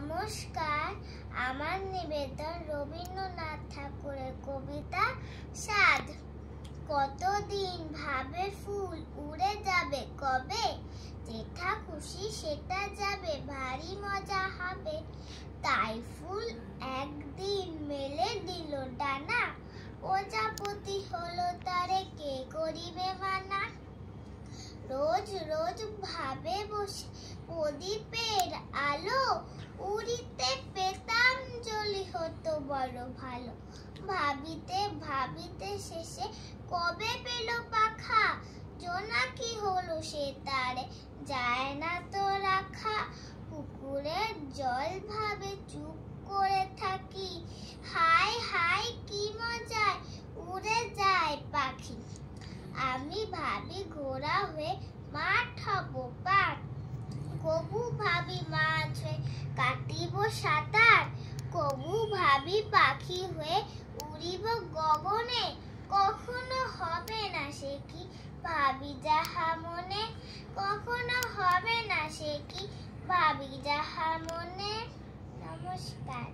নমস্কার, আমার নিবেদন রবীন্দ্রনাথ ঠাকুরের কবিতা সাধ। কতদিন ভাবে ফুল উড়ে যাবে কবে, যেটা খুশি সেটা যাবে, ভারী মজা হবে। তাই ফুল একদিন মেলে দিল ডানা, প্রজাপতি হলো তারে কে করিবে মানা। রোজ রোজ ভাবে বসে প্রদীপের আলো, উড়িতে পেতাম জলি হতো বড় ভালো। ভাবিতে ভাবিতে শেষে কবে পেল পাখা, জোনাকি হলো সে তারে যায় না তো রাখা। পুকুরের জল ভাবে চুপ করে থাকি, হায় হায় কি মজায় উড়ে যায় পাখি। আমি ভাবি ঘোড়া হয়ে মাঠ হব পার, কবু ভাবি মাছ হয়ে কাটিব সাঁতার। কবু ভাবি পাখি হয়ে উড়িব গগনে, কখনো হবে না সে কি ভাবি যাহা মনে। কখনো হবে না সে কি ভাবি যাহা মনে। নমস্কার।